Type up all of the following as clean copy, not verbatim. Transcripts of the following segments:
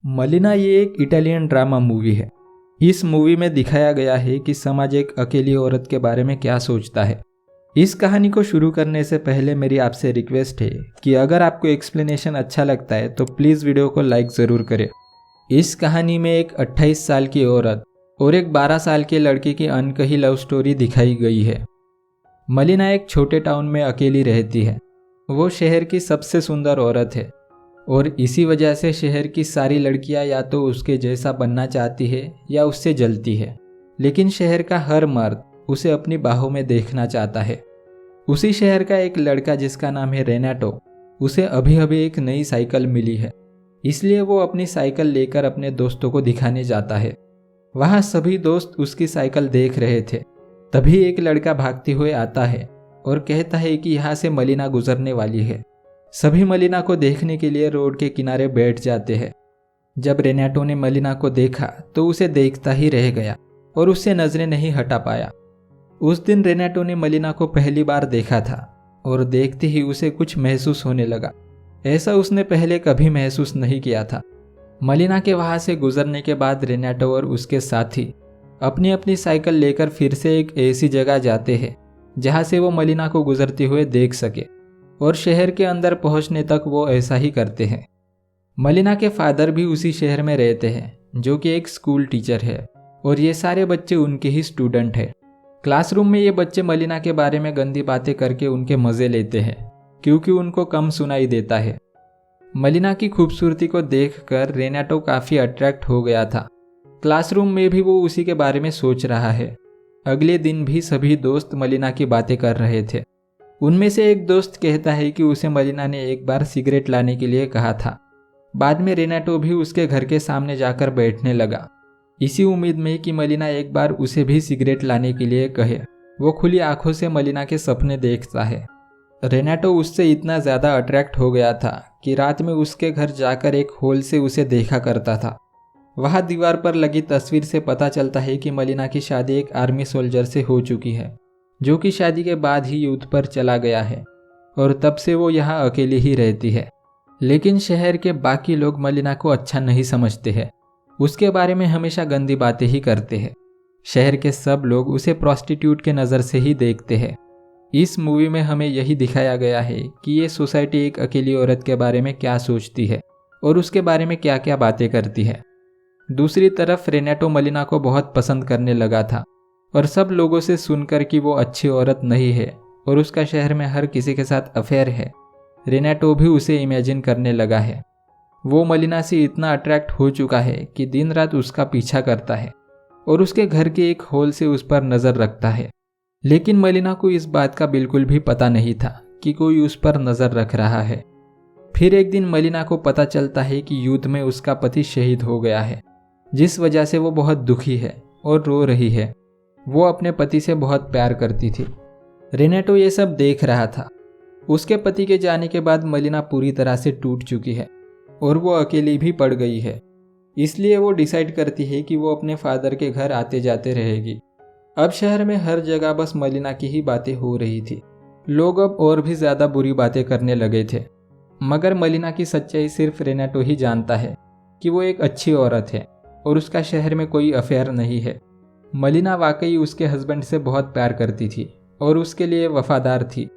मलिना ये एक Italian drama movie है। इस मूवी में दिखाया गया है कि समाज एक अकेली औरत के बारे में क्या सोचता है। इस कहानी को शुरू करने से पहले मेरी आपसे रिक्वेस्ट है कि अगर आपको एक्सप्लेनेशन अच्छा लगता है तो प्लीज़ वीडियो को लाइक ज़रूर करें। इस कहानी में एक 28 साल की औरत और एक 12 साल के लड़के की अनकही लव स्टोरी दिखाई गई है। मलिना एक छोटे टाउन में अकेली रहती है। वो शहर की सबसे सुंदर औरत है और इसी वजह से शहर की सारी लड़कियां या तो उसके जैसा बनना चाहती है या उससे जलती है। लेकिन शहर का हर मर्द उसे अपनी बाहों में देखना चाहता है। उसी शहर का एक लड़का जिसका नाम है रेनाटो, उसे अभी अभी एक नई साइकिल मिली है, इसलिए वो अपनी साइकिल लेकर अपने दोस्तों को दिखाने जाता है। वहाँ सभी दोस्त उसकी साइकिल देख रहे थे। तभी एक लड़का भागते हुए आता है और कहता है कि यहाँ से मलिना गुजरने वाली है। सभी मलिना को देखने के लिए रोड के किनारे बैठ जाते हैं। जब रेनाटो ने मलिना को देखा तो उसे देखता ही रह गया और उससे नजरें नहीं हटा पाया। उस दिन रेनाटो ने मलिना को पहली बार देखा था और देखते ही उसे कुछ महसूस होने लगा। ऐसा उसने पहले कभी महसूस नहीं किया था। मलिना के वहां से गुजरने के बाद रेनाटो और उसके साथी अपनी अपनी साइकिल लेकर फिर से एक ऐसी जगह जाते हैं जहां से वो मलिना को गुजरते हुए देख सके, और शहर के अंदर पहुंचने तक वो ऐसा ही करते हैं। मलिना के फादर भी उसी शहर में रहते हैं, जो कि एक स्कूल टीचर है, और ये सारे बच्चे उनके ही स्टूडेंट हैं। क्लासरूम में ये बच्चे मलिना के बारे में गंदी बातें करके उनके मज़े लेते हैं, क्योंकि उनको कम सुनाई देता है। मलिना की खूबसूरती को देखकर रेनाटो काफ़ी अट्रैक्ट हो गया था। क्लासरूम में भी वो उसी के बारे में सोच रहा है। अगले दिन भी सभी दोस्त मलिना की बातें कर रहे थे। उनमें से एक दोस्त कहता है कि उसे मलिना ने एक बार सिगरेट लाने के लिए कहा था। बाद में रेनाटो भी उसके घर के सामने जाकर बैठने लगा, इसी उम्मीद में कि मलिना एक बार उसे भी सिगरेट लाने के लिए कहे। वो खुली आंखों से मलिना के सपने देखता है। रेनाटो उससे इतना ज़्यादा अट्रैक्ट हो गया था कि रात में उसके घर जाकर एक होल से उसे देखा करता था। वहाँ दीवार पर लगी तस्वीर से पता चलता है कि मलिना की शादी एक आर्मी सोल्जर से हो चुकी है, जो कि शादी के बाद ही युद्ध पर चला गया है, और तब से वो यहाँ अकेली ही रहती है। लेकिन शहर के बाकी लोग मलिना को अच्छा नहीं समझते हैं, उसके बारे में हमेशा गंदी बातें ही करते हैं। शहर के सब लोग उसे प्रॉस्टिट्यूट के नज़र से ही देखते हैं। इस मूवी में हमें यही दिखाया गया है कि ये सोसाइटी एक अकेली औरत के बारे में क्या सोचती है और उसके बारे में क्या क्या बातें करती है। दूसरी तरफ रेनाटो मलिना को बहुत पसंद करने लगा था, और सब लोगों से सुनकर कि वो अच्छी औरत नहीं है और उसका शहर में हर किसी के साथ अफेयर है, रेनाटो भी उसे इमेजिन करने लगा है। वो मलिना से इतना अट्रैक्ट हो चुका है कि दिन रात उसका पीछा करता है और उसके घर के एक होल से उस पर नज़र रखता है। लेकिन मलिना को इस बात का बिल्कुल भी पता नहीं था कि कोई उस पर नज़र रख रहा है। फिर एक दिन मलिना को पता चलता है कि युद्ध में उसका पति शहीद हो गया है, जिस वजह से वो बहुत दुखी है और रो रही है। वो अपने पति से बहुत प्यार करती थी। रेनाटो ये सब देख रहा था। उसके पति के जाने के बाद मलिना पूरी तरह से टूट चुकी है और वो अकेली भी पड़ गई है। इसलिए वो डिसाइड करती है कि वो अपने फादर के घर आते जाते रहेगी। अब शहर में हर जगह बस मलिना की ही बातें हो रही थी। लोग अब और भी ज़्यादा बुरी बातें करने लगे थे, मगर मलिना की सच्चाई सिर्फ रेनाटो ही जानता है कि वो एक अच्छी औरत है और उसका शहर में कोई अफेयर नहीं है। मलिना वाकई उसके हस्बैंड से बहुत प्यार करती थी और उसके लिए वफादार थी।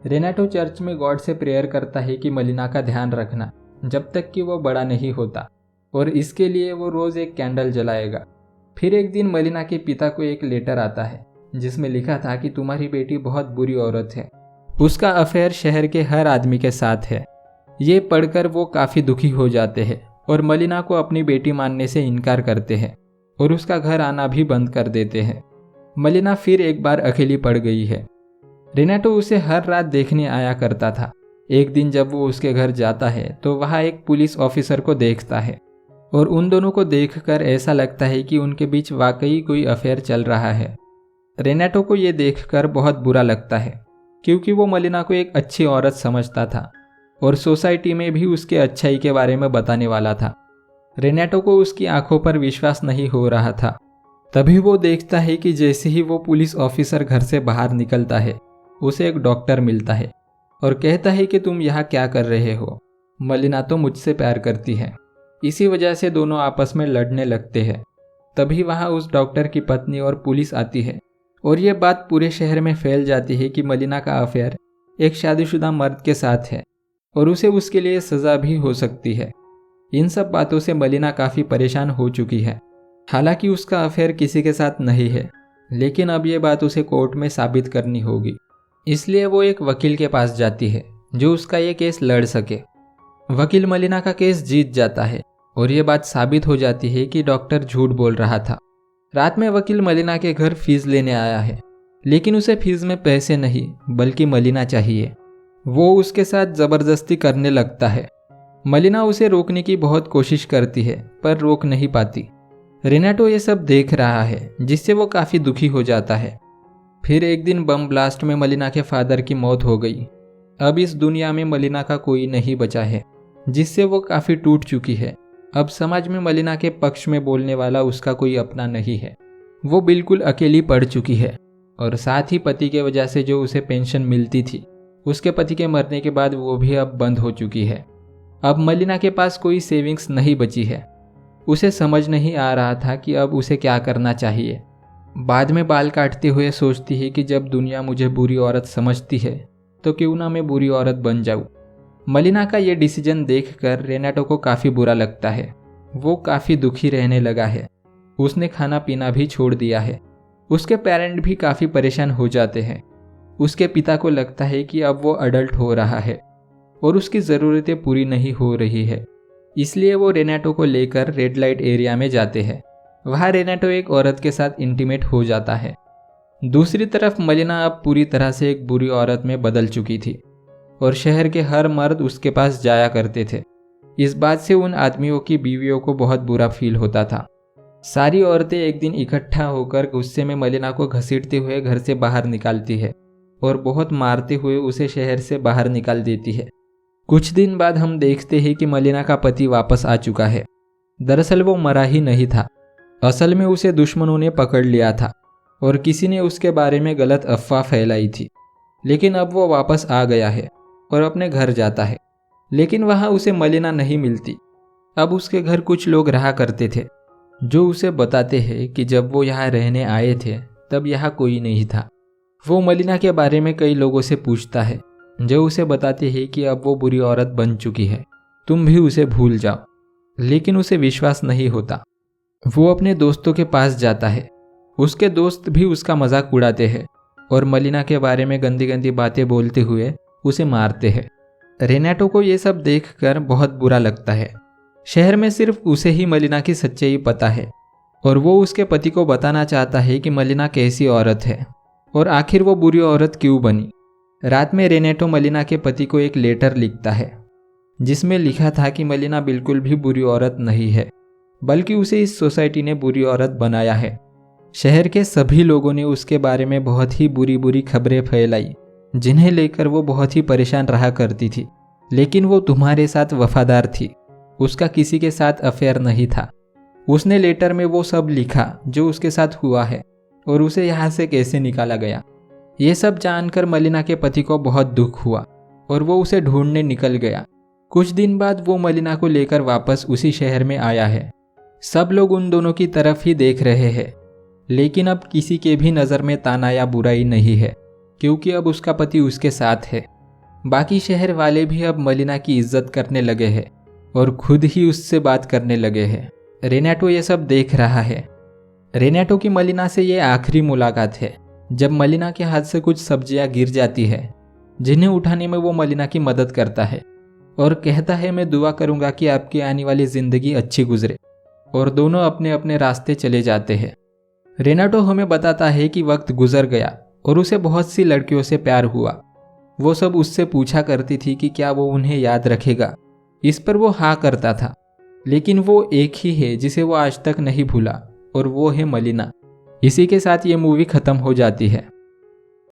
रेनाटो चर्च में गॉड से प्रेयर करता है कि मलिना का ध्यान रखना जब तक कि वो बड़ा नहीं होता, और इसके लिए वो रोज़ एक कैंडल जलाएगा। फिर एक दिन मलिना के पिता को एक लेटर आता है जिसमें लिखा था कि तुम्हारी बेटी बहुत बुरी औरत है, उसका अफेयर शहर के हर आदमी के साथ है। ये पढ़कर वो काफ़ी दुखी हो जाते हैं और मलिना को अपनी बेटी मानने से इनकार करते हैं और उसका घर आना भी बंद कर देते हैं। मलिना फिर एक बार अकेली पड़ गई है। रेनाटो उसे हर रात देखने आया करता था। एक दिन जब वो उसके घर जाता है तो वहाँ एक पुलिस ऑफिसर को देखता है, और उन दोनों को देखकर ऐसा लगता है कि उनके बीच वाकई कोई अफेयर चल रहा है। रेनाटो को ये देखकर बहुत बुरा लगता है, क्योंकि वो मलिना को एक अच्छी औरत समझता था और सोसाइटी में भी उसके अच्छाई के बारे में बताने वाला था। रेनाटो को उसकी आंखों पर विश्वास नहीं हो रहा था। तभी वो देखता है कि जैसे ही वो पुलिस ऑफिसर घर से बाहर निकलता है, उसे एक डॉक्टर मिलता है और कहता है कि तुम यहाँ क्या कर रहे हो, मलिना तो मुझसे प्यार करती है। इसी वजह से दोनों आपस में लड़ने लगते हैं। तभी वहाँ उस डॉक्टर की पत्नी और पुलिस आती है और ये बात पूरे शहर में फैल जाती है कि मलिना का अफेयर एक शादीशुदा मर्द के साथ है और उसे उसके लिए सज़ा भी हो सकती है। इन सब बातों से मलिना काफ़ी परेशान हो चुकी है। हालांकि उसका अफेयर किसी के साथ नहीं है, लेकिन अब ये बात उसे कोर्ट में साबित करनी होगी। इसलिए वो एक वकील के पास जाती है जो उसका ये केस लड़ सके। वकील मलिना का केस जीत जाता है और ये बात साबित हो जाती है कि डॉक्टर झूठ बोल रहा था। रात में वकील मलिना के घर फीस लेने आया है, लेकिन उसे फीस में पैसे नहीं बल्कि मलिना चाहिए। वो उसके साथ ज़बरदस्ती करने लगता है। मलिना उसे रोकने की बहुत कोशिश करती है पर रोक नहीं पाती। रेनाटो ये सब देख रहा है, जिससे वो काफ़ी दुखी हो जाता है। फिर एक दिन बम ब्लास्ट में मलिना के फादर की मौत हो गई। अब इस दुनिया में मलिना का कोई नहीं बचा है, जिससे वो काफ़ी टूट चुकी है। अब समाज में मलिना के पक्ष में बोलने वाला उसका कोई अपना नहीं है। वो बिल्कुल अकेली पड़ चुकी है और साथ ही पति के वजह से जो उसे पेंशन मिलती थी, उसके पति के मरने के बाद वो भी अब बंद हो चुकी है। अब मलिना के पास कोई सेविंग्स नहीं बची है। उसे समझ नहीं आ रहा था कि अब उसे क्या करना चाहिए। बाद में बाल काटते हुए सोचती है कि जब दुनिया मुझे बुरी औरत समझती है तो क्यों ना मैं बुरी औरत बन जाऊं। मलिना का ये डिसीजन देखकर रेनाटो को काफ़ी बुरा लगता है। वो काफ़ी दुखी रहने लगा है। उसने खाना पीना भी छोड़ दिया है। उसके पेरेंट भी काफ़ी परेशान हो जाते हैं। उसके पिता को लगता है कि अब वो अडल्ट हो रहा है और उसकी ज़रूरतें पूरी नहीं हो रही है। इसलिए वो रेनाटो को लेकर रेड लाइट एरिया में जाते हैं। वहाँ रेनाटो एक औरत के साथ इंटीमेट हो जाता है। दूसरी तरफ मलिना अब पूरी तरह से एक बुरी औरत में बदल चुकी थी और शहर के हर मर्द उसके पास जाया करते थे। इस बात से उन आदमियों की बीवियों को बहुत बुरा फील होता था। सारी औरतें एक दिन इकट्ठा होकर गुस्से में मलिना को घसीटते हुए घर से बाहर निकालती है और बहुत मारते हुए उसे शहर से बाहर निकाल देती है। कुछ दिन बाद हम देखते हैं कि मलिना का पति वापस आ चुका है। दरअसल वो मरा ही नहीं था। असल में उसे दुश्मनों ने पकड़ लिया था और किसी ने उसके बारे में गलत अफवाह फैलाई थी। लेकिन अब वो वापस आ गया है और अपने घर जाता है, लेकिन वहाँ उसे मलिना नहीं मिलती। अब उसके घर कुछ लोग रहा करते थे जो उसे बताते हैं कि जब वो यहाँ रहने आए थे तब यहाँ कोई नहीं था। वो मलिना के बारे में कई लोगों से पूछता है जो उसे बताते हैं कि अब वो बुरी औरत बन चुकी है, तुम भी उसे भूल जाओ। लेकिन उसे विश्वास नहीं होता। वो अपने दोस्तों के पास जाता है। उसके दोस्त भी उसका मजाक उड़ाते हैं और मलिना के बारे में गंदी गंदी बातें बोलते हुए उसे मारते हैं। रेनाटो को ये सब देखकर बहुत बुरा लगता है। शहर में सिर्फ उसे ही मलिना की सच्चाई पता है और वो उसके पति को बताना चाहता है कि मलिना कैसी औरत है और आखिर वो बुरी औरत क्यों बनी। रात में रेनाटो मलिना के पति को एक लेटर लिखता है जिसमें लिखा था कि मलिना बिल्कुल भी बुरी औरत नहीं है, बल्कि उसे इस सोसाइटी ने बुरी औरत बनाया है। शहर के सभी लोगों ने उसके बारे में बहुत ही बुरी बुरी खबरें फैलाई, जिन्हें लेकर वो बहुत ही परेशान रहा करती थी। लेकिन वो तुम्हारे साथ वफादार थी, उसका किसी के साथ अफेयर नहीं था। उसने लेटर में वो सब लिखा जो उसके साथ हुआ है और उसे यहाँ से कैसे निकाला गया। ये सब जानकर मलिना के पति को बहुत दुख हुआ और वो उसे ढूंढने निकल गया। कुछ दिन बाद वो मलिना को लेकर वापस उसी शहर में आया है। सब लोग उन दोनों की तरफ ही देख रहे हैं, लेकिन अब किसी के भी नज़र में ताना या बुराई नहीं है, क्योंकि अब उसका पति उसके साथ है। बाकी शहर वाले भी अब मलिना की इज्जत करने लगे हैं और खुद ही उससे बात करने लगे हैं। रेनाटो ये सब देख रहा है। रेनाटो की मलिना से ये आखिरी मुलाकात है जब मलिना के हाथ से कुछ सब्जियां गिर जाती है, जिन्हें उठाने में वो मलिना की मदद करता है और कहता है मैं दुआ करूंगा कि आपकी आने वाली ज़िंदगी अच्छी गुजरे, और दोनों अपने अपने रास्ते चले जाते हैं। रेनाटो हमें बताता है कि वक्त गुजर गया और उसे बहुत सी लड़कियों से प्यार हुआ। वो सब उससे पूछा करती थी कि क्या वो उन्हें याद रखेगा। इस पर वो हाँ करता था, लेकिन वो एक ही है जिसे वो आज तक नहीं भूला और वो है मलिना। इसी के साथ ये मूवी ख़त्म हो जाती है।